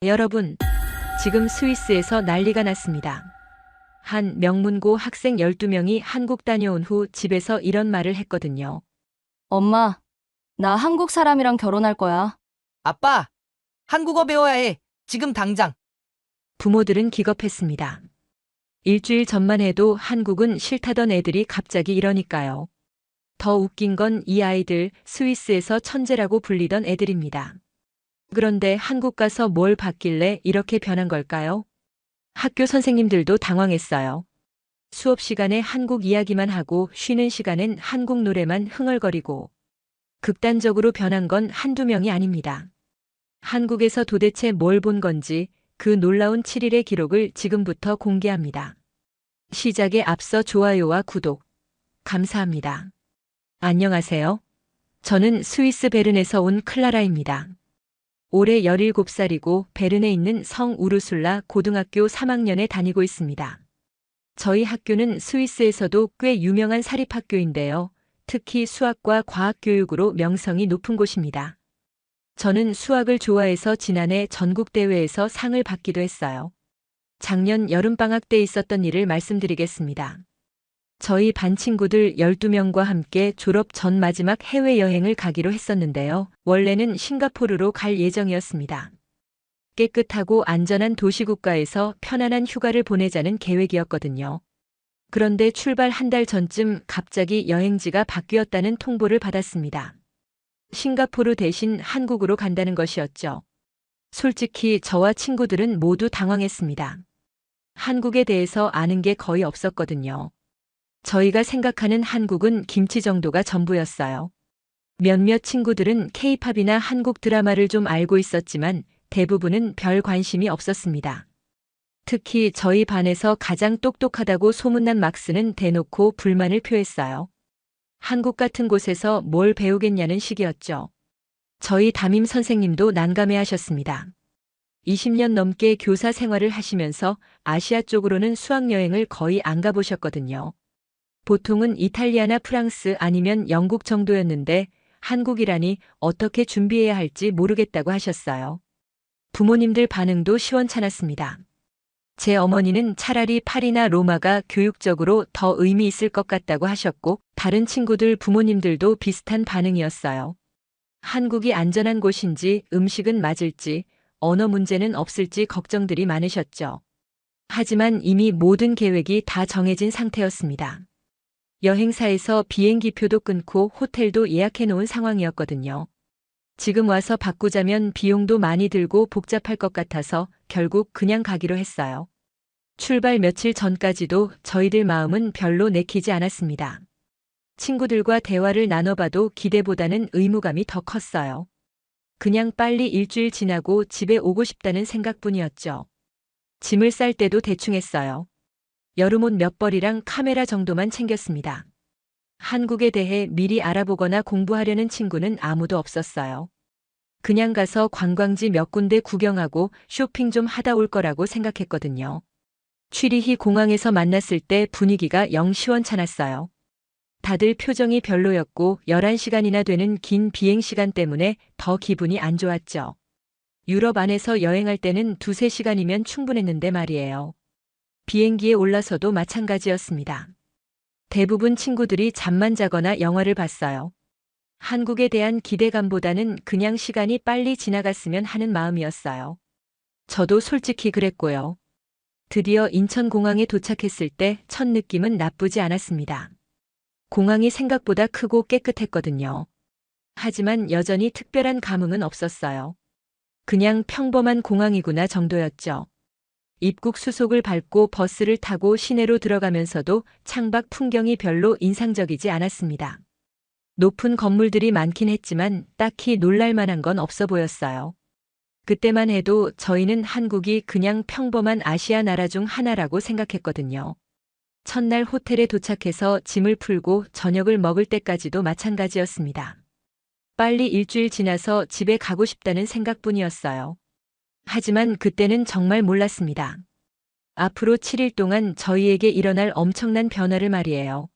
여러분, 지금 스위스에서 난리가 났습니다. 한 명문고 학생 12명이 한국 다녀온 후 집에서 이런 말을 했거든요. 엄마, 나 한국 사람이랑 결혼할 거야. 아빠, 한국어 배워야 해. 지금 당장. 부모들은 기겁했습니다. 일주일 전만 해도 한국은 싫다던 애들이 갑자기 이러니까요. 더 웃긴 건 이 아이들 스위스에서 천재라고 불리던 애들입니다. 그런데 한국 가서 뭘 봤길래 이렇게 변한 걸까요? 학교 선생님들도 당황했어요. 수업 시간에 한국 이야기만 하고 쉬는 시간엔 한국 노래만 흥얼거리고 극단적으로 변한 건 한두 명이 아닙니다. 한국에서 도대체 뭘 본 건지 그 놀라운 7일의 기록을 지금부터 공개합니다. 시작에 앞서 좋아요와 구독 감사합니다. 안녕하세요. 저는 스위스 베른에서 온 클라라입니다. 올해 17살이고 베른에 있는 성 우르술라 고등학교 3학년에 다니고 있습니다. 저희 학교는 스위스에서도 꽤 유명한 사립학교인데요. 특히 수학과 과학 교육으로 명성이 높은 곳입니다. 저는 수학을 좋아해서 지난해 전국대회에서 상을 받기도 했어요. 작년 여름방학 때 있었던 일을 말씀드리겠습니다. 저희 반 친구들 12명과 함께 졸업 전 마지막 해외여행을 가기로 했었는데요. 원래는 싱가포르로 갈 예정이었습니다. 깨끗하고 안전한 도시국가에서 편안한 휴가를 보내자는 계획이었거든요. 그런데 출발 한 달 전쯤 갑자기 여행지가 바뀌었다는 통보를 받았습니다. 싱가포르 대신 한국으로 간다는 것이었죠. 솔직히 저와 친구들은 모두 당황했습니다. 한국에 대해서 아는 게 거의 없었거든요. 저희가 생각하는 한국은 김치 정도가 전부였어요. 몇몇 친구들은 K-팝이나 한국 드라마를 좀 알고 있었지만 대부분은 별 관심이 없었습니다. 특히 저희 반에서 가장 똑똑하다고 소문난 막스는 대놓고 불만을 표했어요. 한국 같은 곳에서 뭘 배우겠냐는 식이었죠. 저희 담임 선생님도 난감해하셨습니다. 20년 넘게 교사 생활을 하시면서 아시아 쪽으로는 수학여행을 거의 안 가보셨거든요. 보통은 이탈리아나 프랑스 아니면 영국 정도였는데 한국이라니 어떻게 준비해야 할지 모르겠다고 하셨어요. 부모님들 반응도 시원찮았습니다. 제 어머니는 차라리 파리나 로마가 교육적으로 더 의미 있을 것 같다고 하셨고 다른 친구들 부모님들도 비슷한 반응이었어요. 한국이 안전한 곳인지 음식은 맞을지 언어 문제는 없을지 걱정들이 많으셨죠. 하지만 이미 모든 계획이 다 정해진 상태였습니다. 여행사에서 비행기표도 끊고 호텔도 예약해 놓은 상황이었거든요. 지금 와서 바꾸자면 비용도 많이 들고 복잡할 것 같아서 결국 그냥 가기로 했어요. 출발 며칠 전까지도 저희들 마음은 별로 내키지 않았습니다. 친구들과 대화를 나눠봐도 기대보다는 의무감이 더 컸어요. 그냥 빨리 일주일 지나고 집에 오고 싶다는 생각뿐이었죠. 짐을 쌀 때도 대충 했어요. 여름옷 몇 벌이랑 카메라 정도만 챙겼습니다. 한국에 대해 미리 알아보거나 공부하려는 친구는 아무도 없었어요. 그냥 가서 관광지 몇 군데 구경하고 쇼핑 좀 하다 올 거라고 생각했거든요. 취리히 공항에서 만났을 때 분위기가 영 시원찮았어요. 다들 표정이 별로였고 11시간이나 되는 긴 비행시간 때문에 더 기분이 안 좋았죠. 유럽 안에서 여행할 때는 2~3시간이면 충분했는데 말이에요. 비행기에 올라서도 마찬가지였습니다. 대부분 친구들이 잠만 자거나 영화를 봤어요. 한국에 대한 기대감보다는 그냥 시간이 빨리 지나갔으면 하는 마음이었어요. 저도 솔직히 그랬고요. 드디어 인천공항에 도착했을 때 첫 느낌은 나쁘지 않았습니다. 공항이 생각보다 크고 깨끗했거든요. 하지만 여전히 특별한 감흥은 없었어요. 그냥 평범한 공항이구나 정도였죠. 입국 수속을 밟고 버스를 타고 시내로 들어가면서도 창밖 풍경이 별로 인상적이지 않았습니다. 높은 건물들이 많긴 했지만 딱히 놀랄 만한 건 없어 보였어요. 그때만 해도 저희는 한국이 그냥 평범한 아시아 나라 중 하나라고 생각했거든요. 첫날 호텔에 도착해서 짐을 풀고 저녁을 먹을 때까지도 마찬가지였습니다. 빨리 일주일 지나서 집에 가고 싶다는 생각뿐이었어요. 하지만 그때는 정말 몰랐습니다. 앞으로 7일 동안 저희에게 일어날 엄청난 변화를 말이에요.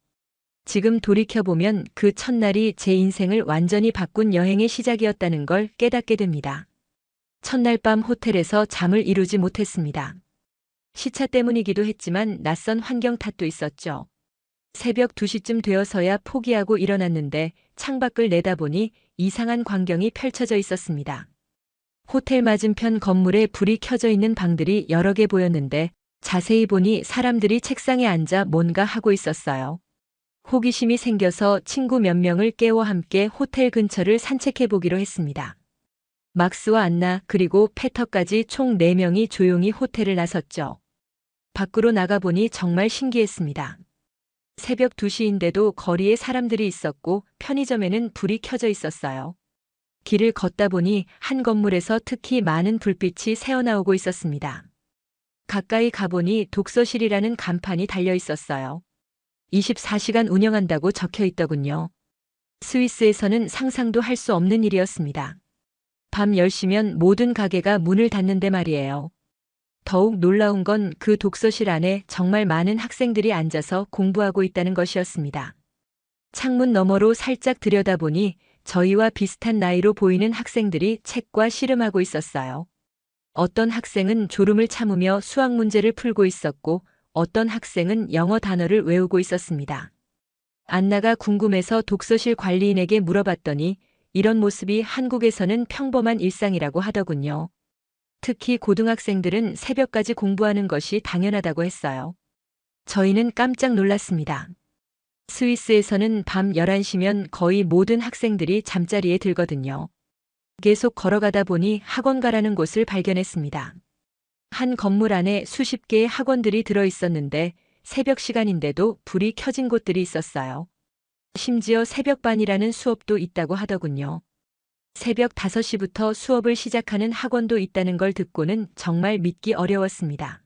지금 돌이켜보면 그 첫날이 제 인생을 완전히 바꾼 여행의 시작이었다는 걸 깨닫게 됩니다. 첫날 밤 호텔에서 잠을 이루지 못했습니다. 시차 때문이기도 했지만 낯선 환경 탓도 있었죠. 새벽 2시쯤 되어서야 포기하고 일어났는데 창밖을 내다보니 이상한 광경이 펼쳐져 있었습니다. 호텔 맞은편 건물에 불이 켜져 있는 방들이 여러 개 보였는데 자세히 보니 사람들이 책상에 앉아 뭔가 하고 있었어요. 호기심이 생겨서 친구 몇 명을 깨워 함께 호텔 근처를 산책해 보기로 했습니다. 막스와 안나 그리고 페터까지 총 4명이 조용히 호텔을 나섰죠. 밖으로 나가보니 정말 신기했습니다. 새벽 2시인데도 거리에 사람들이 있었고 편의점에는 불이 켜져 있었어요. 길을 걷다 보니 한 건물에서 특히 많은 불빛이 새어나오고 있었습니다. 가까이 가보니 독서실이라는 간판이 달려 있었어요. 24시간 운영한다고 적혀 있더군요. 스위스에서는 상상도 할 수 없는 일이었습니다. 밤 10시면 모든 가게가 문을 닫는데 말이에요. 더욱 놀라운 건 그 독서실 안에 정말 많은 학생들이 앉아서 공부하고 있다는 것이었습니다. 창문 너머로 살짝 들여다보니 저희와 비슷한 나이로 보이는 학생들이 책과 씨름하고 있었어요. 어떤 학생은 졸음을 참으며 수학 문제를 풀고 있었고 어떤 학생은 영어 단어를 외우고 있었습니다. 안나가 궁금해서 독서실 관리인에게 물어봤더니 이런 모습이 한국에서는 평범한 일상이라고 하더군요. 특히 고등학생들은 새벽까지 공부하는 것이 당연하다고 했어요. 저희는 깜짝 놀랐습니다. 스위스에서는 밤 11시면 거의 모든 학생들이 잠자리에 들거든요. 계속 걸어가다 보니 학원가라는 곳을 발견했습니다. 한 건물 안에 수십 개의 학원들이 들어 있었는데 새벽 시간인데도 불이 켜진 곳들이 있었어요. 심지어 새벽반이라는 수업도 있다고 하더군요. 새벽 5시부터 수업을 시작하는 학원도 있다는 걸 듣고는 정말 믿기 어려웠습니다.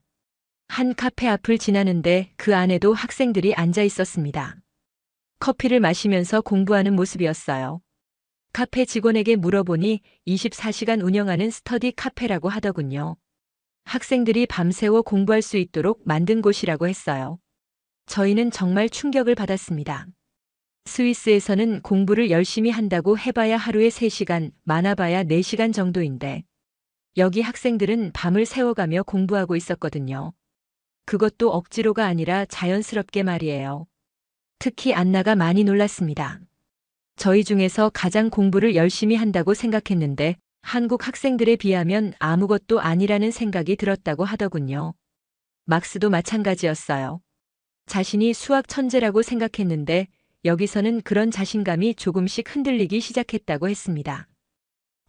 한 카페 앞을 지나는데 그 안에도 학생들이 앉아 있었습니다. 커피를 마시면서 공부하는 모습이었어요. 카페 직원에게 물어보니 24시간 운영하는 스터디 카페라고 하더군요. 학생들이 밤새워 공부할 수 있도록 만든 곳이라고 했어요. 저희는 정말 충격을 받았습니다. 스위스에서는 공부를 열심히 한다고 해봐야 하루에 3시간, 많아봐야 4시간 정도인데 여기 학생들은 밤을 새워가며 공부하고 있었거든요. 그것도 억지로가 아니라 자연스럽게 말이에요. 특히 안나가 많이 놀랐습니다. 저희 중에서 가장 공부를 열심히 한다고 생각했는데 한국 학생들에 비하면 아무것도 아니라는 생각이 들었다고 하더군요. 막스도 마찬가지였어요. 자신이 수학 천재라고 생각했는데 여기서는 그런 자신감이 조금씩 흔들리기 시작했다고 했습니다.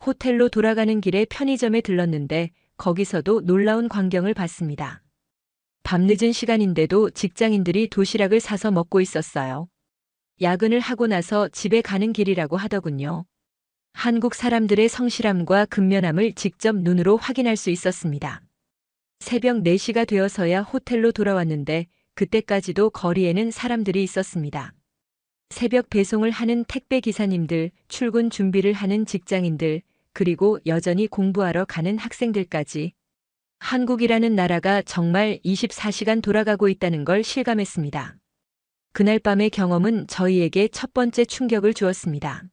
호텔로 돌아가는 길에 편의점에 들렀는데 거기서도 놀라운 광경을 봤습니다. 밤늦은 시간인데도 직장인들이 도시락을 사서 먹고 있었어요. 야근을 하고 나서 집에 가는 길이라고 하더군요. 한국 사람들의 성실함과 근면함을 직접 눈으로 확인할 수 있었습니다. 새벽 4시가 되어서야 호텔로 돌아왔는데 그때까지도 거리에는 사람들이 있었습니다. 새벽 배송을 하는 택배 기사님들, 출근 준비를 하는 직장인들, 그리고 여전히 공부하러 가는 학생들까지. 한국이라는 나라가 정말 24시간 돌아가고 있다는 걸 실감했습니다. 그날 밤의 경험은 저희에게 첫 번째 충격을 주었습니다.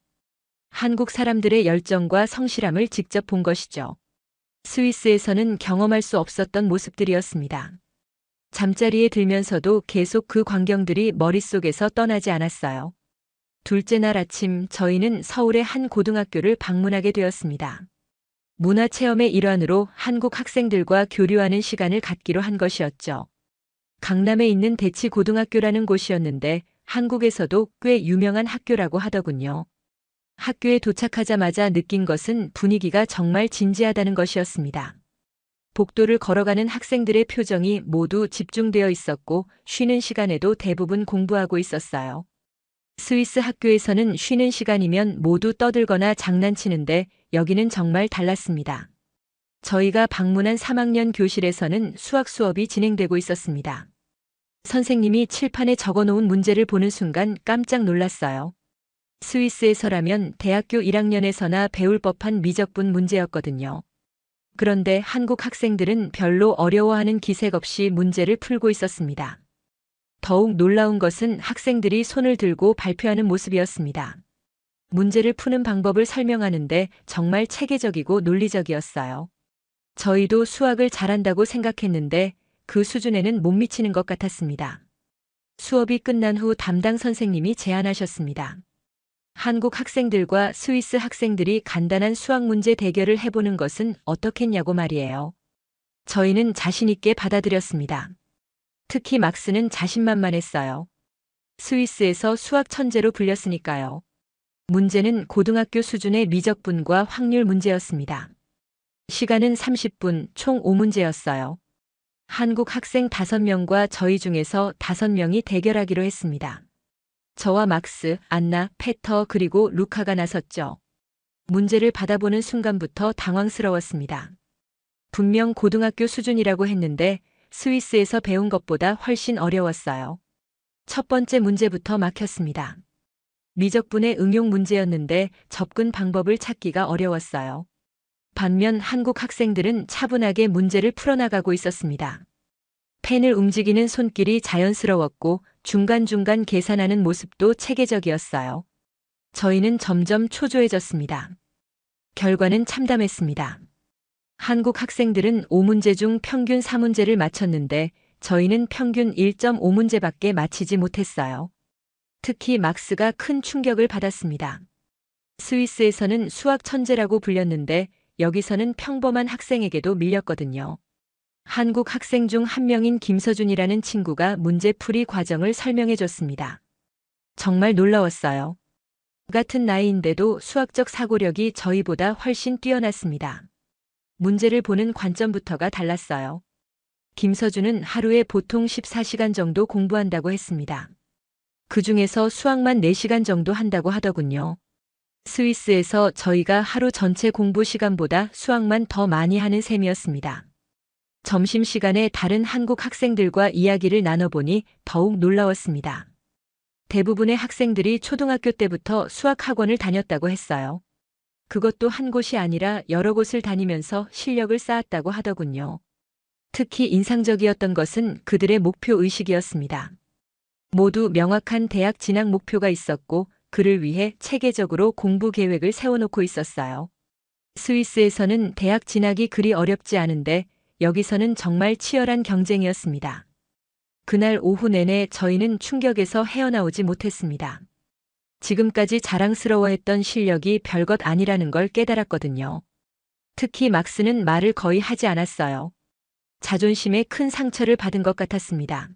한국 사람들의 열정과 성실함을 직접 본 것이죠. 스위스에서는 경험할 수 없었던 모습들이었습니다. 잠자리에 들면서도 계속 그 광경들이 머릿속에서 떠나지 않았어요. 둘째 날 아침 저희는 서울의 한 고등학교를 방문하게 되었습니다. 문화체험의 일환으로 한국 학생들과 교류하는 시간을 갖기로 한 것이었죠. 강남에 있는 대치고등학교라는 곳이었는데 한국에서도 꽤 유명한 학교라고 하더군요. 학교에 도착하자마자 느낀 것은 분위기가 정말 진지하다는 것이었습니다. 복도를 걸어가는 학생들의 표정이 모두 집중되어 있었고 쉬는 시간에도 대부분 공부하고 있었어요. 스위스 학교에서는 쉬는 시간이면 모두 떠들거나 장난치는데 여기는 정말 달랐습니다. 저희가 방문한 3학년 교실에서는 수학 수업이 진행되고 있었습니다. 선생님이 칠판에 적어놓은 문제를 보는 순간 깜짝 놀랐어요. 스위스에서라면 대학교 1학년에서나 배울 법한 미적분 문제였거든요. 그런데 한국 학생들은 별로 어려워하는 기색 없이 문제를 풀고 있었습니다. 더욱 놀라운 것은 학생들이 손을 들고 발표하는 모습이었습니다. 문제를 푸는 방법을 설명하는데 정말 체계적이고 논리적이었어요. 저희도 수학을 잘한다고 생각했는데 그 수준에는 못 미치는 것 같았습니다. 수업이 끝난 후 담당 선생님이 제안하셨습니다. 한국 학생들과 스위스 학생들이 간단한 수학 문제 대결을 해보는 것은 어떻겠냐고 말이에요. 저희는 자신 있게 받아들였습니다. 특히 막스는 자신만만했어요. 스위스에서 수학 천재로 불렸으니까요. 문제는 고등학교 수준의 미적분과 확률 문제였습니다. 시간은 30분, 총 5문제였어요. 한국 학생 5명과 저희 중에서 5명이 대결하기로 했습니다. 저와 막스, 안나, 페터 그리고 루카가 나섰죠. 문제를 받아보는 순간부터 당황스러웠습니다. 분명 고등학교 수준이라고 했는데 스위스에서 배운 것보다 훨씬 어려웠어요. 첫 번째 문제부터 막혔습니다. 미적분의 응용 문제였는데 접근 방법을 찾기가 어려웠어요. 반면 한국 학생들은 차분하게 문제를 풀어나가고 있었습니다. 펜을 움직이는 손길이 자연스러웠고 중간중간 계산하는 모습도 체계적이었어요. 저희는 점점 초조해졌습니다. 결과는 참담했습니다. 한국 학생들은 5문제 중 평균 4문제를 맞췄는데 저희는 평균 1.5문제밖에 맞히지 못했어요. 특히 막스가 큰 충격을 받았습니다. 스위스에서는 수학 천재라고 불렸는데 여기서는 평범한 학생에게도 밀렸거든요. 한국 학생 중 한 명인 김서준이라는 친구가 문제풀이 과정을 설명해 줬습니다. 정말 놀라웠어요. 같은 나이인데도 수학적 사고력이 저희보다 훨씬 뛰어났습니다. 문제를 보는 관점부터가 달랐어요. 김서준은 하루에 보통 14시간 정도 공부한다고 했습니다. 그 중에서 수학만 4시간 정도 한다고 하더군요. 스위스에서 저희가 하루 전체 공부 시간보다 수학만 더 많이 하는 셈이었습니다. 점심시간에 다른 한국 학생들과 이야기를 나눠보니 더욱 놀라웠습니다. 대부분의 학생들이 초등학교 때부터 수학학원을 다녔다고 했어요. 그것도 한 곳이 아니라 여러 곳을 다니면서 실력을 쌓았다고 하더군요. 특히 인상적이었던 것은 그들의 목표 의식이었습니다. 모두 명확한 대학 진학 목표가 있었고 그를 위해 체계적으로 공부 계획을 세워놓고 있었어요. 스위스에서는 대학 진학이 그리 어렵지 않은데 여기서는 정말 치열한 경쟁이었습니다. 그날 오후 내내 저희는 충격에서 헤어나오지 못했습니다. 지금까지 자랑스러워했던 실력이 별것 아니라는 걸 깨달았거든요. 특히 막스는 말을 거의 하지 않았어요. 자존심에 큰 상처를 받은 것 같았습니다.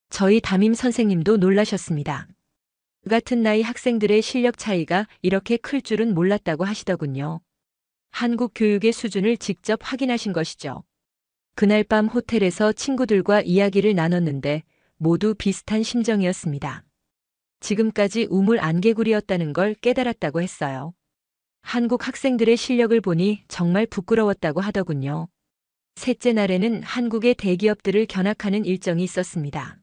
저희 담임 선생님도 놀라셨습니다. 같은 나이 학생들의 실력 차이가 이렇게 클 줄은 몰랐다고 하시더군요. 한국 교육의 수준을 직접 확인하신 것이죠. 그날 밤 호텔에서 친구들과 이야기를 나눴는데 모두 비슷한 심정이었습니다. 지금까지 우물 안개구리였다는 걸 깨달았다고 했어요. 한국 학생들의 실력을 보니 정말 부끄러웠다고 하더군요. 셋째 날에는 한국의 대기업들을 견학하는 일정이 있었습니다.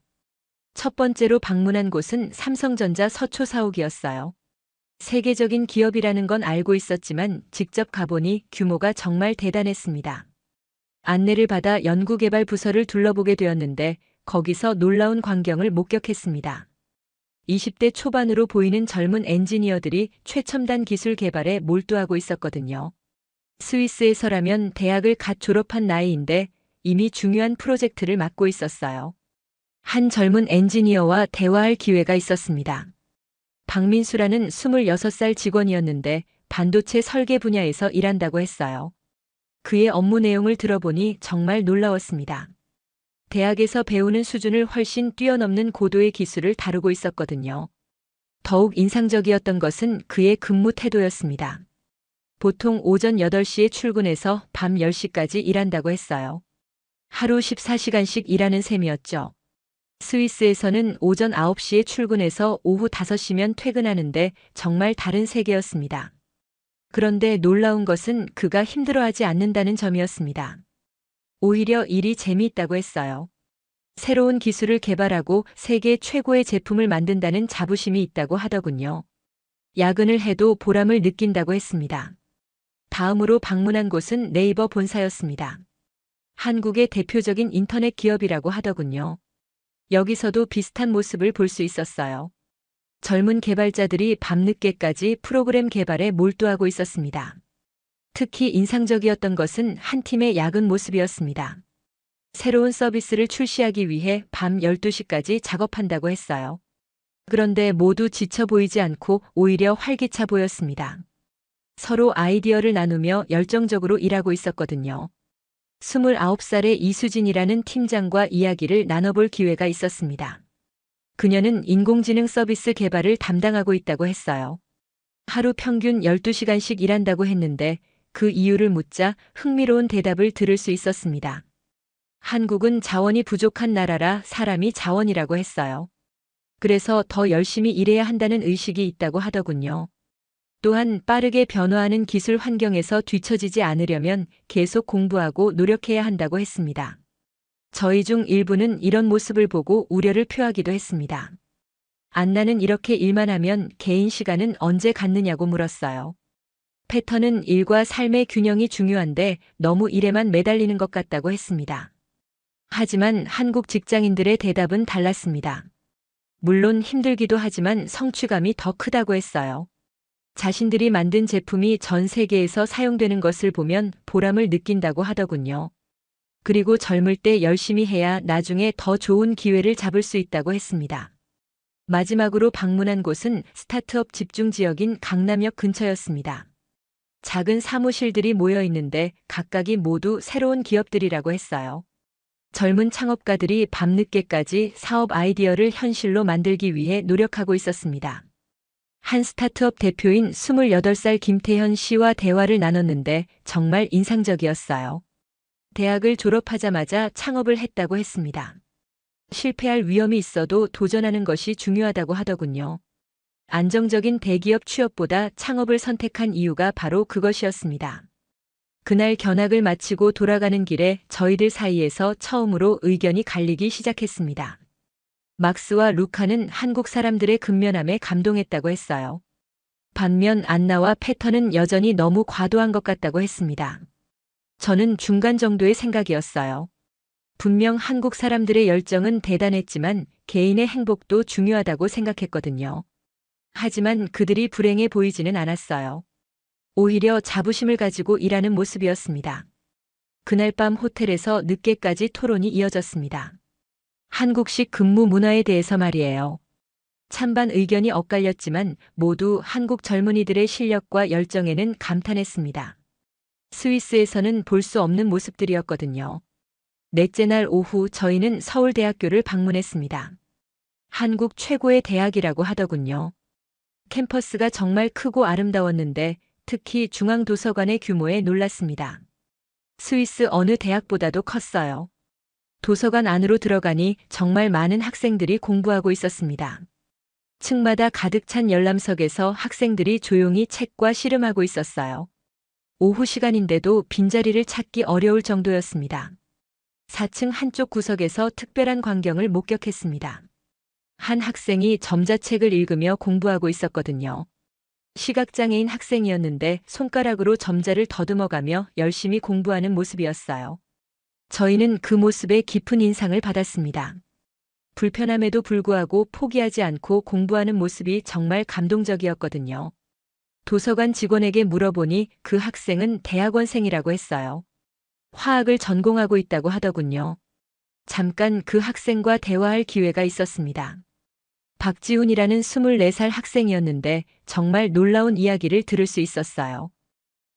첫 번째로 방문한 곳은 삼성전자 서초사옥이었어요. 세계적인 기업이라는 건 알고 있었지만 직접 가보니 규모가 정말 대단했습니다. 안내를 받아 연구개발 부서를 둘러보게 되었는데 거기서 놀라운 광경을 목격했습니다. 20대 초반으로 보이는 젊은 엔지니어들이 최첨단 기술 개발에 몰두하고 있었거든요. 스위스에서라면 대학을 갓 졸업한 나이인데 이미 중요한 프로젝트를 맡고 있었어요. 한 젊은 엔지니어와 대화할 기회가 있었습니다. 박민수라는 26살 직원이었는데 반도체 설계 분야에서 일한다고 했어요. 그의 업무 내용을 들어보니 정말 놀라웠습니다. 대학에서 배우는 수준을 훨씬 뛰어넘는 고도의 기술을 다루고 있었거든요. 더욱 인상적이었던 것은 그의 근무 태도였습니다. 보통 오전 8시에 출근해서 밤 10시까지 일한다고 했어요. 하루 14시간씩 일하는 셈이었죠. 스위스에서는 오전 9시에 출근해서 오후 5시면 퇴근하는데 정말 다른 세계였습니다. 그런데 놀라운 것은 그가 힘들어하지 않는다는 점이었습니다. 오히려 일이 재미있다고 했어요. 새로운 기술을 개발하고 세계 최고의 제품을 만든다는 자부심이 있다고 하더군요. 야근을 해도 보람을 느낀다고 했습니다. 다음으로 방문한 곳은 네이버 본사였습니다. 한국의 대표적인 인터넷 기업이라고 하더군요. 여기서도 비슷한 모습을 볼 수 있었어요. 젊은 개발자들이 밤늦게까지 프로그램 개발에 몰두하고 있었습니다. 특히 인상적이었던 것은 한 팀의 야근 모습이었습니다. 새로운 서비스를 출시하기 위해 밤 12시까지 작업한다고 했어요. 그런데 모두 지쳐 보이지 않고 오히려 활기차 보였습니다. 서로 아이디어를 나누며 열정적으로 일하고 있었거든요. 29살의 이수진이라는 팀장과 이야기를 나눠볼 기회가 있었습니다. 그녀는 인공지능 서비스 개발을 담당하고 있다고 했어요. 하루 평균 12시간씩 일한다고 했는데 그 이유를 묻자 흥미로운 대답을 들을 수 있었습니다. 한국은 자원이 부족한 나라라 사람이 자원이라고 했어요. 그래서 더 열심히 일해야 한다는 의식이 있다고 하더군요. 또한 빠르게 변화하는 기술 환경에서 뒤처지지 않으려면 계속 공부하고 노력해야 한다고 했습니다. 저희 중 일부는 이런 모습을 보고 우려를 표하기도 했습니다. 안나는 이렇게 일만 하면 개인 시간은 언제 갖느냐고 물었어요. 패턴은 일과 삶의 균형이 중요한데 너무 일에만 매달리는 것 같다고 했습니다. 하지만 한국 직장인들의 대답은 달랐습니다. 물론 힘들기도 하지만 성취감이 더 크다고 했어요. 자신들이 만든 제품이 전 세계에서 사용되는 것을 보면 보람을 느낀다고 하더군요. 그리고 젊을 때 열심히 해야 나중에 더 좋은 기회를 잡을 수 있다고 했습니다. 마지막으로 방문한 곳은 스타트업 집중 지역인 강남역 근처였습니다. 작은 사무실들이 모여 있는데 각각이 모두 새로운 기업들이라고 했어요. 젊은 창업가들이 밤늦게까지 사업 아이디어를 현실로 만들기 위해 노력하고 있었습니다. 한 스타트업 대표인 28살 김태현 씨와 대화를 나눴는데 정말 인상적이었어요. 대학을 졸업하자마자 창업을 했다고 했습니다. 실패할 위험이 있어도 도전하는 것이 중요하다고 하더군요. 안정적인 대기업 취업보다 창업을 선택한 이유가 바로 그것이었습니다. 그날 견학을 마치고 돌아가는 길에 저희들 사이에서 처음으로 의견이 갈리기 시작했습니다. 막스와 루카는 한국 사람들의 근면함에 감동했다고 했어요. 반면 안나와 패턴은 여전히 너무 과도한 것 같다고 했습니다. 저는 중간 정도의 생각이었어요. 분명 한국 사람들의 열정은 대단했지만 개인의 행복도 중요하다고 생각했거든요. 하지만 그들이 불행해 보이지는 않았어요. 오히려 자부심을 가지고 일하는 모습이었습니다. 그날 밤 호텔에서 늦게까지 토론이 이어졌습니다. 한국식 근무 문화에 대해서 말이에요. 찬반 의견이 엇갈렸지만 모두 한국 젊은이들의 실력과 열정에는 감탄했습니다. 스위스에서는 볼 수 없는 모습들이었거든요. 넷째 날 오후 저희는 서울대학교를 방문했습니다. 한국 최고의 대학이라고 하더군요. 캠퍼스가 정말 크고 아름다웠는데 특히 중앙도서관의 규모에 놀랐습니다. 스위스 어느 대학보다도 컸어요. 도서관 안으로 들어가니 정말 많은 학생들이 공부하고 있었습니다. 층마다 가득 찬 열람석에서 학생들이 조용히 책과 씨름하고 있었어요. 오후 시간인데도 빈자리를 찾기 어려울 정도였습니다. 4층 한쪽 구석에서 특별한 광경을 목격했습니다. 한 학생이 점자책을 읽으며 공부하고 있었거든요. 시각장애인 학생이었는데 손가락으로 점자를 더듬어가며 열심히 공부하는 모습이었어요. 저희는 그 모습에 깊은 인상을 받았습니다. 불편함에도 불구하고 포기하지 않고 공부하는 모습이 정말 감동적이었거든요. 도서관 직원에게 물어보니 그 학생은 대학원생이라고 했어요. 화학을 전공하고 있다고 하더군요. 잠깐 그 학생과 대화할 기회가 있었습니다. 박지훈이라는 24살 학생이었는데 정말 놀라운 이야기를 들을 수 있었어요.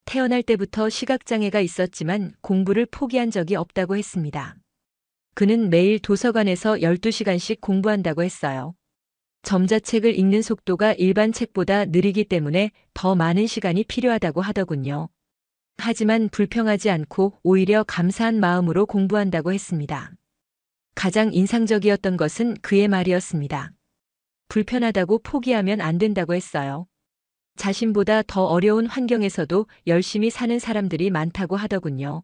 태어날 때부터 시각장애가 있었지만 공부를 포기한 적이 없다고 했습니다. 그는 매일 도서관에서 12시간씩 공부한다고 했어요. 점자책을 읽는 속도가 일반 책보다 느리기 때문에 더 많은 시간이 필요하다고 하더군요. 하지만 불평하지 않고 오히려 감사한 마음으로 공부한다고 했습니다. 가장 인상적이었던 것은 그의 말이었습니다. 불편하다고 포기하면 안 된다고 했어요. 자신보다 더 어려운 환경에서도 열심히 사는 사람들이 많다고 하더군요.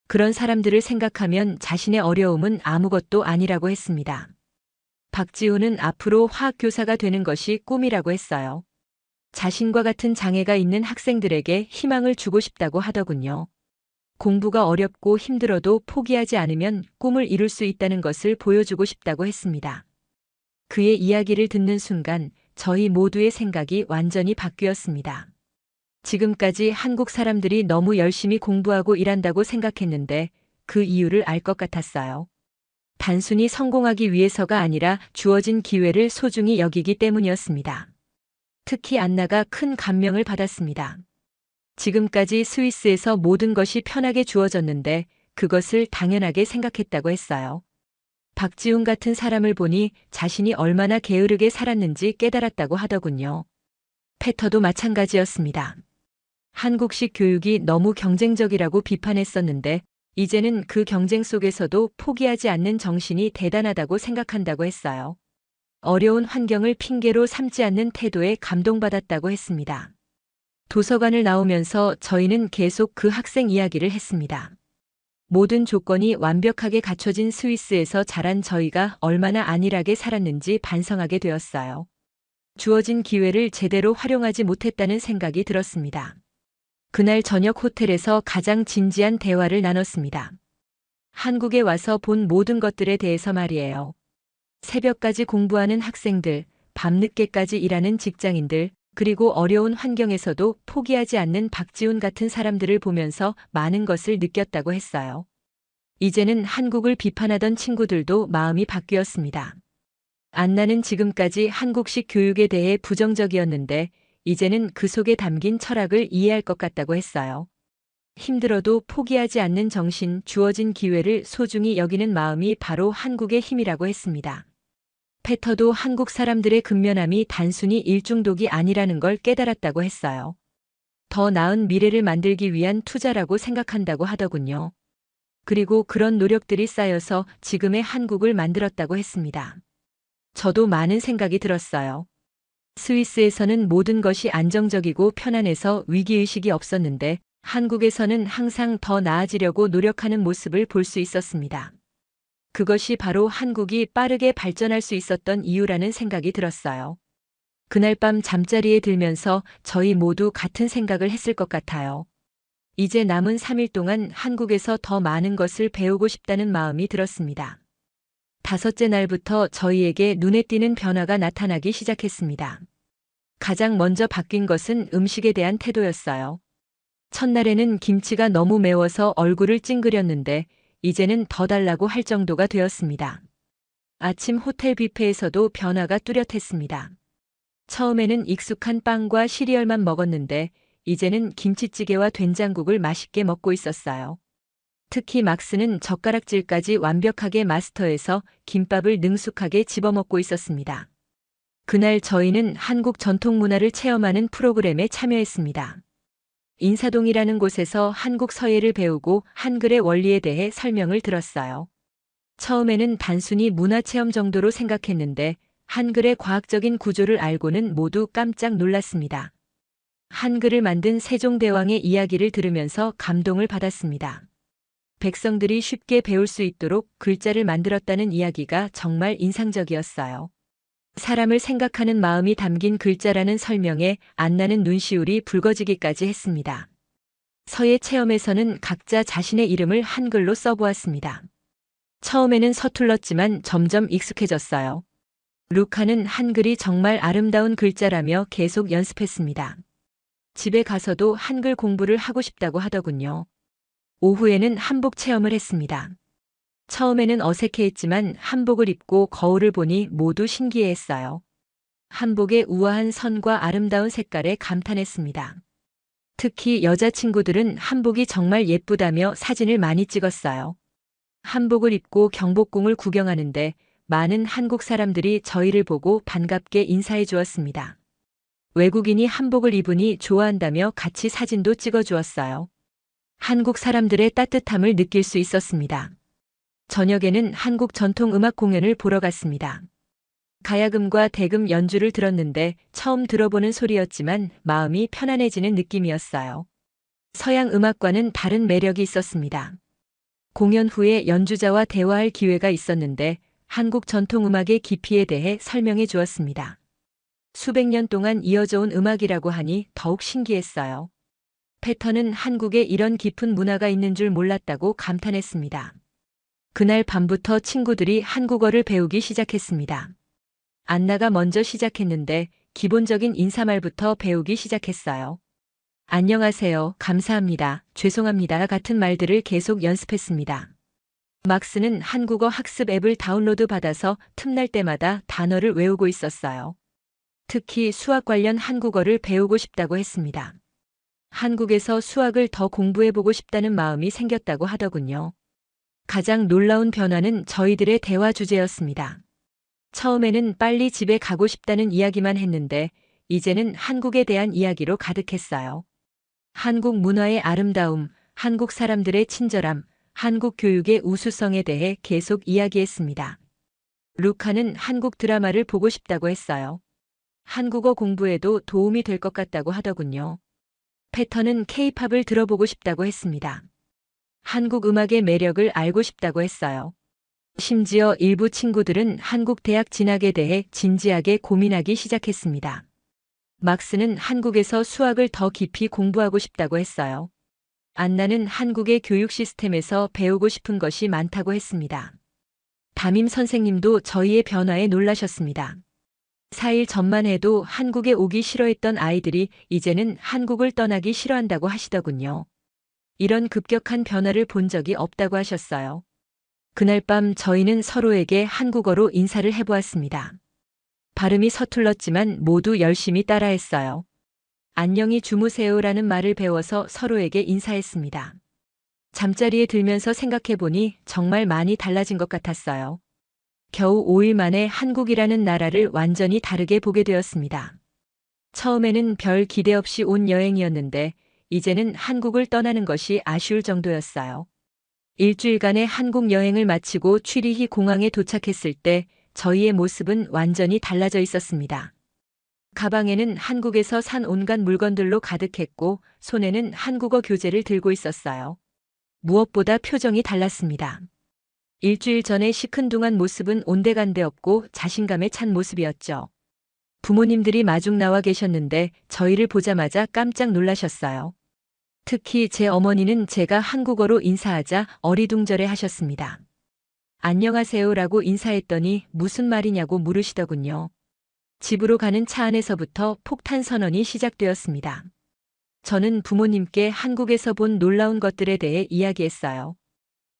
그런 사람들을 생각하면 자신의 어려움은 아무것도 아니라고 했습니다. 박지훈은 앞으로 화학교사가 되는 것이 꿈이라고 했어요. 자신과 같은 장애가 있는 학생들에게 희망을 주고 싶다고 하더군요. 공부가 어렵고 힘들어도 포기하지 않으면 꿈을 이룰 수 있다는 것을 보여주고 싶다고 했습니다. 그의 이야기를 듣는 순간 저희 모두의 생각이 완전히 바뀌었습니다. 지금까지 한국 사람들이 너무 열심히 공부하고 일한다고 생각했는데 그 이유를 알 것 같았어요. 단순히 성공하기 위해서가 아니라 주어진 기회를 소중히 여기기 때문이었습니다. 특히 안나가 큰 감명을 받았습니다. 지금까지 스위스에서 모든 것이 편하게 주어졌는데 그것을 당연하게 생각했다고 했어요. 박지훈 같은 사람을 보니 자신이 얼마나 게으르게 살았는지 깨달았다고 하더군요. 페터도 마찬가지였습니다. 한국식 교육이 너무 경쟁적이라고 비판했었는데 이제는 그 경쟁 속에서도 포기하지 않는 정신이 대단하다고 생각한다고 했어요. 어려운 환경을 핑계로 삼지 않는 태도에 감동받았다고 했습니다. 도서관을 나오면서 저희는 계속 그 학생 이야기를 했습니다. 모든 조건이 완벽하게 갖춰진 스위스에서 자란 저희가 얼마나 안일하게 살았는지 반성하게 되었어요. 주어진 기회를 제대로 활용하지 못했다는 생각이 들었습니다. 그날 저녁 호텔에서 가장 진지한 대화를 나눴습니다. 한국에 와서 본 모든 것들에 대해서 말이에요. 새벽까지 공부하는 학생들, 밤늦게까지 일하는 직장인들, 그리고 어려운 환경에서도 포기하지 않는 박지훈 같은 사람들을 보면서 많은 것을 느꼈다고 했어요. 이제는 한국을 비판하던 친구들도 마음이 바뀌었습니다. 안나는 지금까지 한국식 교육에 대해 부정적이었는데 이제는 그 속에 담긴 철학을 이해할 것 같다고 했어요. 힘들어도 포기하지 않는 정신, 주어진 기회를 소중히 여기는 마음이 바로 한국의 힘이라고 했습니다. 페터도 한국 사람들의 근면함이 단순히 일중독이 아니라는 걸 깨달았다고 했어요. 더 나은 미래를 만들기 위한 투자라고 생각한다고 하더군요. 그리고 그런 노력들이 쌓여서 지금의 한국을 만들었다고 했습니다. 저도 많은 생각이 들었어요. 스위스에서는 모든 것이 안정적이고 편안해서 위기의식이 없었는데 한국에서는 항상 더 나아지려고 노력하는 모습을 볼 수 있었습니다. 그것이 바로 한국이 빠르게 발전할 수 있었던 이유라는 생각이 들었어요. 그날 밤 잠자리에 들면서 저희 모두 같은 생각을 했을 것 같아요. 이제 남은 3일 동안 한국에서 더 많은 것을 배우고 싶다는 마음이 들었습니다. 5째 날부터 저희에게 눈에 띄는 변화가 나타나기 시작했습니다. 가장 먼저 바뀐 것은 음식에 대한 태도였어요. 첫날에는 김치가 너무 매워서 얼굴을 찡그렸는데 이제는 더 달라고 할 정도가 되었습니다. 아침 호텔 뷔페에서도 변화가 뚜렷했습니다. 처음에는 익숙한 빵과 시리얼만 먹었는데 이제는 김치찌개와 된장국을 맛있게 먹고 있었어요. 특히 막스는 젓가락질까지 완벽하게 마스터해서 김밥을 능숙하게 집어먹고 있었습니다. 그날 저희는 한국 전통 문화를 체험하는 프로그램에 참여했습니다. 인사동이라는 곳에서 한국 서예를 배우고 한글의 원리에 대해 설명을 들었어요. 처음에는 단순히 문화체험 정도로 생각했는데 한글의 과학적인 구조를 알고는 모두 깜짝 놀랐습니다. 한글을 만든 세종대왕의 이야기를 들으면서 감동을 받았습니다. 백성들이 쉽게 배울 수 있도록 글자를 만들었다는 이야기가 정말 인상적이었어요. 사람을 생각하는 마음이 담긴 글자라는 설명에 안나는 눈시울이 붉어지기까지 했습니다. 서예 체험에서는 각자 자신의 이름을 한글로 써보았습니다. 처음에는 서툴렀지만 점점 익숙해졌어요. 루카는 한글이 정말 아름다운 글자라며 계속 연습했습니다. 집에 가서도 한글 공부를 하고 싶다고 하더군요. 오후에는 한복 체험을 했습니다. 처음에는 어색해했지만 한복을 입고 거울을 보니 모두 신기해했어요. 한복의 우아한 선과 아름다운 색깔에 감탄했습니다. 특히 여자친구들은 한복이 정말 예쁘다며 사진을 많이 찍었어요. 한복을 입고 경복궁을 구경하는데 많은 한국 사람들이 저희를 보고 반갑게 인사해 주었습니다. 외국인이 한복을 입으니 좋아한다며 같이 사진도 찍어 주었어요. 한국 사람들의 따뜻함을 느낄 수 있었습니다. 저녁에는 한국 전통 음악 공연을 보러 갔습니다. 가야금과 대금 연주를 들었는데 처음 들어보는 소리였지만 마음이 편안해지는 느낌이었어요. 서양 음악과는 다른 매력이 있었습니다. 공연 후에 연주자와 대화할 기회가 있었는데 한국 전통 음악의 깊이에 대해 설명해 주었습니다. 수백 년 동안 이어져 온 음악이라고 하니 더욱 신기했어요. 페터는 한국에 이런 깊은 문화가 있는 줄 몰랐다고 감탄했습니다. 그날 밤부터 친구들이 한국어를 배우기 시작했습니다. 안나가 먼저 시작했는데 기본적인 인사말부터 배우기 시작했어요. 안녕하세요, 감사합니다, 죄송합니다 같은 말들을 계속 연습했습니다. 막스는 한국어 학습 앱을 다운로드 받아서 틈날 때마다 단어를 외우고 있었어요. 특히 수학 관련 한국어를 배우고 싶다고 했습니다. 한국에서 수학을 더 공부해보고 싶다는 마음이 생겼다고 하더군요. 가장 놀라운 변화는 저희들의 대화 주제였습니다. 처음에는 빨리 집에 가고 싶다는 이야기만 했는데 이제는 한국에 대한 이야기로 가득했어요. 한국 문화의 아름다움, 한국 사람들의 친절함, 한국 교육의 우수성에 대해 계속 이야기했습니다. 루카는 한국 드라마를 보고 싶다고 했어요. 한국어 공부에도 도움이 될 것 같다고 하더군요. 패턴은 K-팝을 들어보고 싶다고 했습니다. 한국 음악의 매력을 알고 싶다고 했어요. 심지어 일부 친구들은 한국 대학 진학에 대해 진지하게 고민하기 시작했습니다. 막스는 한국에서 수학을 더 깊이 공부하고 싶다고 했어요. 안나는 한국의 교육 시스템에서 배우고 싶은 것이 많다고 했습니다. 담임 선생님도 저희의 변화에 놀라셨습니다. 4일 전만 해도 한국에 오기 싫어했던 아이들이 이제는 한국을 떠나기 싫어한다고 하시더군요. 이런 급격한 변화를 본 적이 없다고 하셨어요. 그날 밤 저희는 서로에게 한국어로 인사를 해보았습니다. 발음이 서툴렀지만 모두 열심히 따라했어요. 안녕히 주무세요라는 말을 배워서 서로에게 인사했습니다. 잠자리에 들면서 생각해보니 정말 많이 달라진 것 같았어요. 겨우 5일 만에 한국이라는 나라를 완전히 다르게 보게 되었습니다. 처음에는 별 기대 없이 온 여행이었는데 이제는 한국을 떠나는 것이 아쉬울 정도였어요. 일주일간의 한국 여행을 마치고 취리히 공항에 도착했을 때 저희의 모습은 완전히 달라져 있었습니다. 가방에는 한국에서 산 온갖 물건들로 가득했고 손에는 한국어 교재를 들고 있었어요. 무엇보다 표정이 달랐습니다. 일주일 전에 시큰둥한 모습은 온데간데 없고 자신감에 찬 모습이었죠. 부모님들이 마중 나와 계셨는데 저희를 보자마자 깜짝 놀라셨어요. 특히 제 어머니는 제가 한국어로 인사하자 어리둥절해 하셨습니다. 안녕하세요라고 인사했더니 무슨 말이냐고 물으시더군요. 집으로 가는 차 안에서부터 폭탄 선언이 시작되었습니다. 저는 부모님께 한국에서 본 놀라운 것들에 대해 이야기했어요.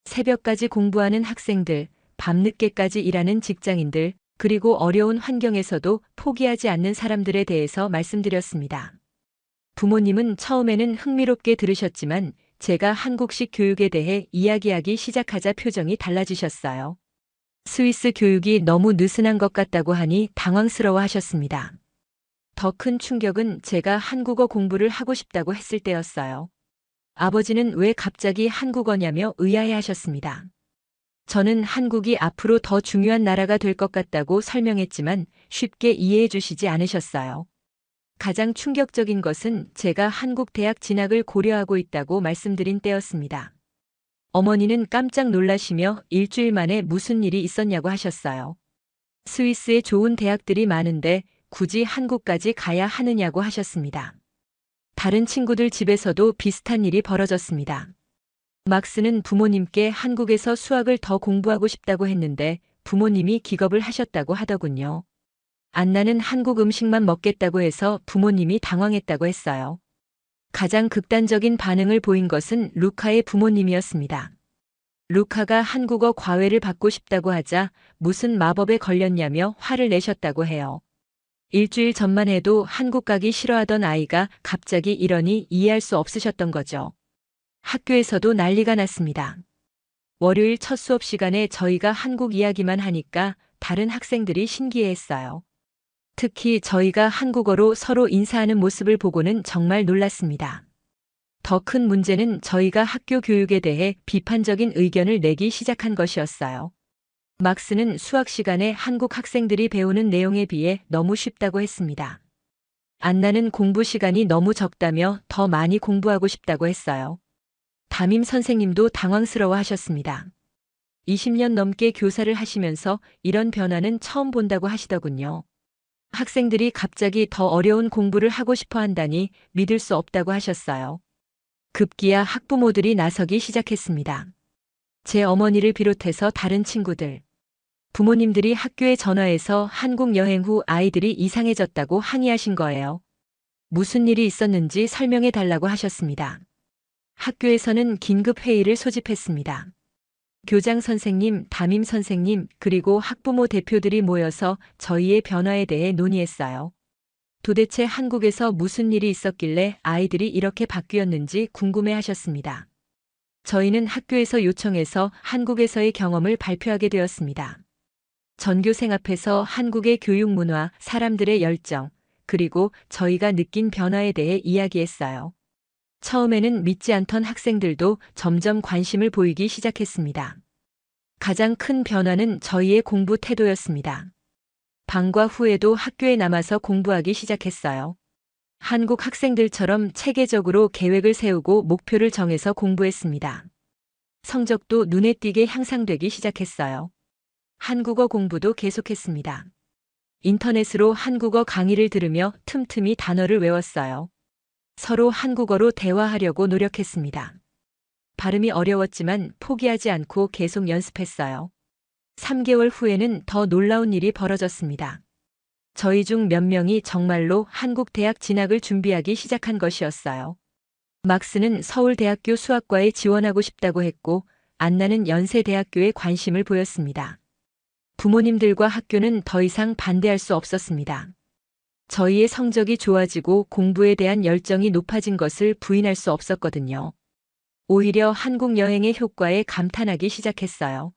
새벽까지 공부하는 학생들, 밤늦게까지 일하는 직장인들, 그리고 어려운 환경에서도 포기하지 않는 사람들에 대해서 말씀드렸습니다. 부모님은 처음에는 흥미롭게 들으셨지만 제가 한국식 교육에 대해 이야기하기 시작하자 표정이 달라지셨어요. 스위스 교육이 너무 느슨한 것 같다고 하니 당황스러워 하셨습니다. 더 큰 충격은 제가 한국어 공부를 하고 싶다고 했을 때였어요. 아버지는 왜 갑자기 한국어냐며 의아해 하셨습니다. 저는 한국이 앞으로 더 중요한 나라가 될 것 같다고 설명했지만 쉽게 이해해 주시지 않으셨어요. 가장 충격적인 것은 제가 한국 대학 진학을 고려하고 있다고 말씀드린 때였습니다. 어머니는 깜짝 놀라시며 일주일 만에 무슨 일이 있었냐고 하셨어요. 스위스에 좋은 대학들이 많은데 굳이 한국까지 가야 하느냐고 하셨습니다. 다른 친구들 집에서도 비슷한 일이 벌어졌습니다. 막스는 부모님께 한국에서 수학을 더 공부하고 싶다고 했는데 부모님이 기겁을 하셨다고 하더군요. 안나는 한국 음식만 먹겠다고 해서 부모님이 당황했다고 했어요. 가장 극단적인 반응을 보인 것은 루카의 부모님이었습니다. 루카가 한국어 과외를 받고 싶다고 하자 무슨 마법에 걸렸냐며 화를 내셨다고 해요. 일주일 전만 해도 한국 가기 싫어하던 아이가 갑자기 이러니 이해할 수 없으셨던 거죠. 학교에서도 난리가 났습니다. 월요일 첫 수업 시간에 저희가 한국 이야기만 하니까 다른 학생들이 신기해했어요. 특히 저희가 한국어로 서로 인사하는 모습을 보고는 정말 놀랐습니다. 더 큰 문제는 저희가 학교 교육에 대해 비판적인 의견을 내기 시작한 것이었어요. 막스는 수학 시간에 한국 학생들이 배우는 내용에 비해 너무 쉽다고 했습니다. 안나는 공부 시간이 너무 적다며 더 많이 공부하고 싶다고 했어요. 담임 선생님도 당황스러워 하셨습니다. 20년 넘게 교사를 하시면서 이런 변화는 처음 본다고 하시더군요. 학생들이 갑자기 더 어려운 공부를 하고 싶어 한다니 믿을 수 없다고 하셨어요. 급기야 학부모들이 나서기 시작했습니다. 제 어머니를 비롯해서 다른 친구들, 부모님들이 학교에 전화해서 한국 여행 후 아이들이 이상해졌다고 항의하신 거예요. 무슨 일이 있었는지 설명해 달라고 하셨습니다. 학교에서는 긴급 회의를 소집했습니다. 교장 선생님, 담임 선생님, 그리고 학부모 대표들이 모여서 저희의 변화에 대해 논의했어요. 도대체 한국에서 무슨 일이 있었길래 아이들이 이렇게 바뀌었는지 궁금해 하셨습니다. 저희는 학교에서 요청해서 한국에서의 경험을 발표하게 되었습니다. 전교생 앞에서 한국의 교육 문화, 사람들의 열정, 그리고 저희가 느낀 변화에 대해 이야기했어요. 처음에는 믿지 않던 학생들도 점점 관심을 보이기 시작했습니다. 가장 큰 변화는 저희의 공부 태도였습니다. 방과 후에도 학교에 남아서 공부하기 시작했어요. 한국 학생들처럼 체계적으로 계획을 세우고 목표를 정해서 공부했습니다. 성적도 눈에 띄게 향상되기 시작했어요. 한국어 공부도 계속했습니다. 인터넷으로 한국어 강의를 들으며 틈틈이 단어를 외웠어요. 서로 한국어로 대화하려고 노력했습니다. 발음이 어려웠지만 포기하지 않고 계속 연습했어요. 3개월 후에는 더 놀라운 일이 벌어졌습니다. 저희 중 몇 명이 정말로 한국 대학 진학을 준비하기 시작한 것이었어요. 막스는 서울대학교 수학과에 지원하고 싶다고 했고, 안나는 연세대학교에 관심을 보였습니다. 부모님들과 학교는 더 이상 반대할 수 없었습니다. 저희의 성적이 좋아지고 공부에 대한 열정이 높아진 것을 부인할 수 없었거든요. 오히려 한국 여행의 효과에 감탄하기 시작했어요.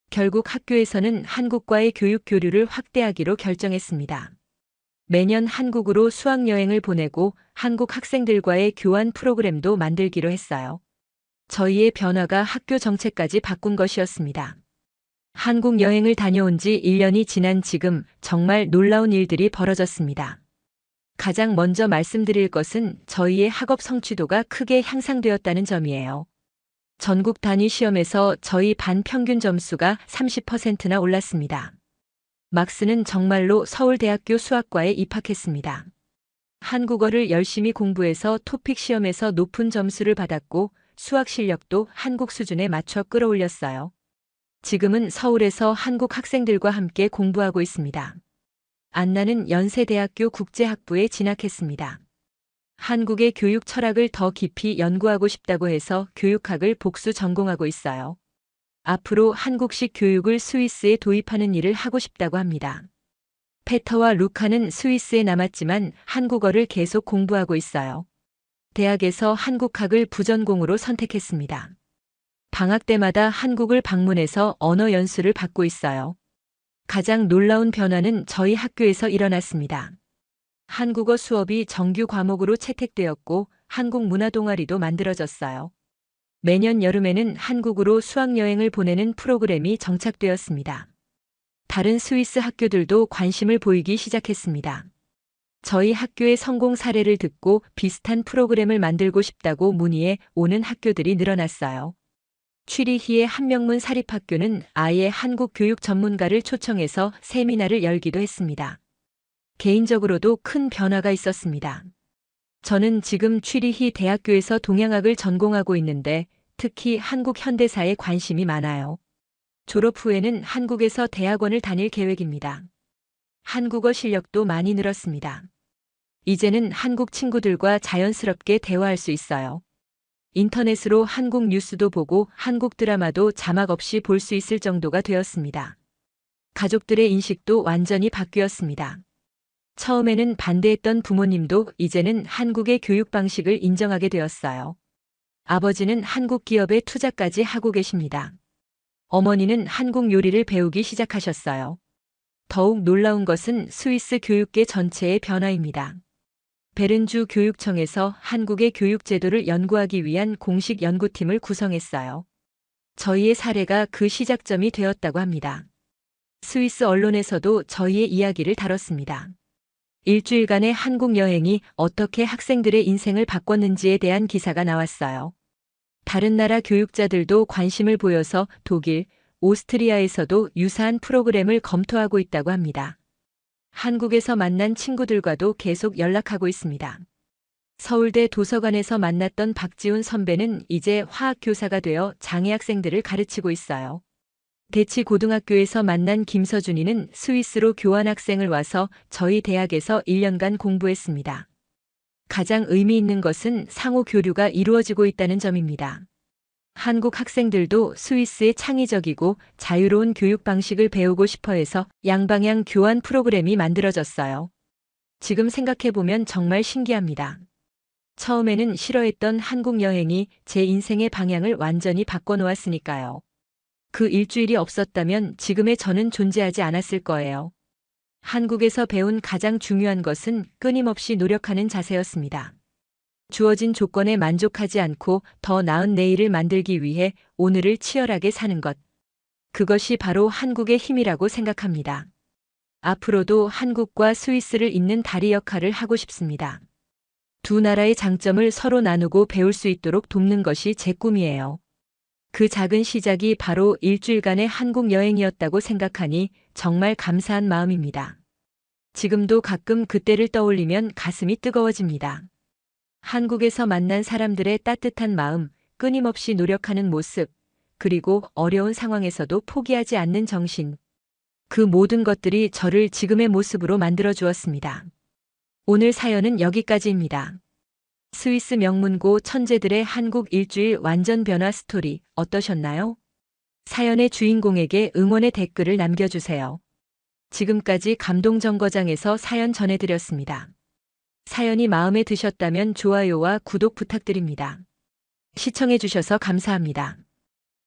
결국 학교에서는 한국과의 교육 교류를 확대하기로 결정했습니다. 매년 한국으로 수학여행을 보내고 한국 학생들과의 교환 프로그램도 만들기로 했어요. 저희의 변화가 학교 정책까지 바꾼 것이었습니다. 한국 여행을 다녀온 지 1년이 지난 지금 정말 놀라운 일들이 벌어졌습니다. 가장 먼저 말씀드릴 것은 저희의 학업 성취도가 크게 향상되었다는 점이에요. 전국 단위 시험에서 저희 반 평균 점수가 30%나 올랐습니다. 막스는 정말로 서울대학교 수학과에 입학했습니다. 한국어를 열심히 공부해서 토픽 시험에서 높은 점수를 받았고 수학 실력도 한국 수준에 맞춰 끌어올렸어요. 지금은 서울에서 한국 학생들과 함께 공부하고 있습니다. 안나는 연세대학교 국제학부에 진학했습니다. 한국의 교육 철학을 더 깊이 연구하고 싶다고 해서 교육학을 복수 전공하고 있어요. 앞으로 한국식 교육을 스위스에 도입하는 일을 하고 싶다고 합니다. 페터와 루카는 스위스에 남았지만 한국어를 계속 공부하고 있어요. 대학에서 한국학을 부전공으로 선택했습니다. 방학 때마다 한국을 방문해서 언어 연수를 받고 있어요. 가장 놀라운 변화는 저희 학교에서 일어났습니다. 한국어 수업이 정규 과목으로 채택되었고 한국 문화 동아리도 만들어졌어요. 매년 여름에는 한국으로 수학여행을 보내는 프로그램이 정착되었습니다. 다른 스위스 학교들도 관심을 보이기 시작했습니다. 저희 학교의 성공 사례를 듣고 비슷한 프로그램을 만들고 싶다고 문의해 오는 학교들이 늘어났어요. 취리히의 한명문 사립학교는 아예 한국 교육 전문가를 초청해서 세미나를 열기도 했습니다. 개인적으로도 큰 변화가 있었습니다. 저는 지금 취리히 대학교에서 동양학을 전공하고 있는데 특히 한국 현대사에 관심이 많아요. 졸업 후에는 한국에서 대학원을 다닐 계획입니다. 한국어 실력도 많이 늘었습니다. 이제는 한국 친구들과 자연스럽게 대화할 수 있어요. 인터넷으로 한국 뉴스도 보고 한국 드라마도 자막 없이 볼 수 있을 정도가 되었습니다. 가족들의 인식도 완전히 바뀌었습니다. 처음에는 반대했던 부모님도 이제는 한국의 교육 방식을 인정하게 되었어요. 아버지는 한국 기업에 투자까지 하고 계십니다. 어머니는 한국 요리를 배우기 시작하셨어요. 더욱 놀라운 것은 스위스 교육계 전체의 변화입니다. 베른주 교육청에서 한국의 교육 제도를 연구하기 위한 공식 연구팀을 구성했어요. 저희의 사례가 그 시작점이 되었다고 합니다. 스위스 언론에서도 저희의 이야기를 다뤘습니다. 일주일간의 한국 여행이 어떻게 학생들의 인생을 바꿨는지에 대한 기사가 나왔어요. 다른 나라 교육자들도 관심을 보여서 독일, 오스트리아에서도 유사한 프로그램을 검토하고 있다고 합니다. 한국에서 만난 친구들과도 계속 연락하고 있습니다. 서울대 도서관에서 만났던 박지훈 선배는 이제 화학 교사가 되어 장애 학생들을 가르치고 있어요. 대치 고등학교에서 만난 김서준이는 스위스로 교환학생을 와서 저희 대학에서 1년간 공부했습니다. 가장 의미 있는 것은 상호 교류가 이루어지고 있다는 점입니다. 한국 학생들도 스위스의 창의적이고 자유로운 교육 방식을 배우고 싶어 해서 양방향 교환 프로그램이 만들어졌어요. 지금 생각해보면 정말 신기합니다. 처음에는 싫어했던 한국 여행이 제 인생의 방향을 완전히 바꿔놓았으니까요. 그 일주일이 없었다면 지금의 저는 존재하지 않았을 거예요. 한국에서 배운 가장 중요한 것은 끊임없이 노력하는 자세였습니다. 주어진 조건에 만족하지 않고 더 나은 내일을 만들기 위해 오늘을 치열하게 사는 것. 그것이 바로 한국의 힘이라고 생각합니다. 앞으로도 한국과 스위스를 잇는 다리 역할을 하고 싶습니다. 두 나라의 장점을 서로 나누고 배울 수 있도록 돕는 것이 제 꿈이에요. 그 작은 시작이 바로 일주일간의 한국 여행이었다고 생각하니 정말 감사한 마음입니다. 지금도 가끔 그때를 떠올리면 가슴이 뜨거워집니다. 한국에서 만난 사람들의 따뜻한 마음, 끊임없이 노력하는 모습, 그리고 어려운 상황에서도 포기하지 않는 정신. 그 모든 것들이 저를 지금의 모습으로 만들어 주었습니다. 오늘 사연은 여기까지입니다. 스위스 명문고 천재들의 한국 일주일 완전 변화 스토리 어떠셨나요? 사연의 주인공에게 응원의 댓글을 남겨주세요. 지금까지 감동정거장에서 사연 전해드렸습니다. 사연이 마음에 드셨다면 좋아요와 구독 부탁드립니다. 시청해주셔서 감사합니다.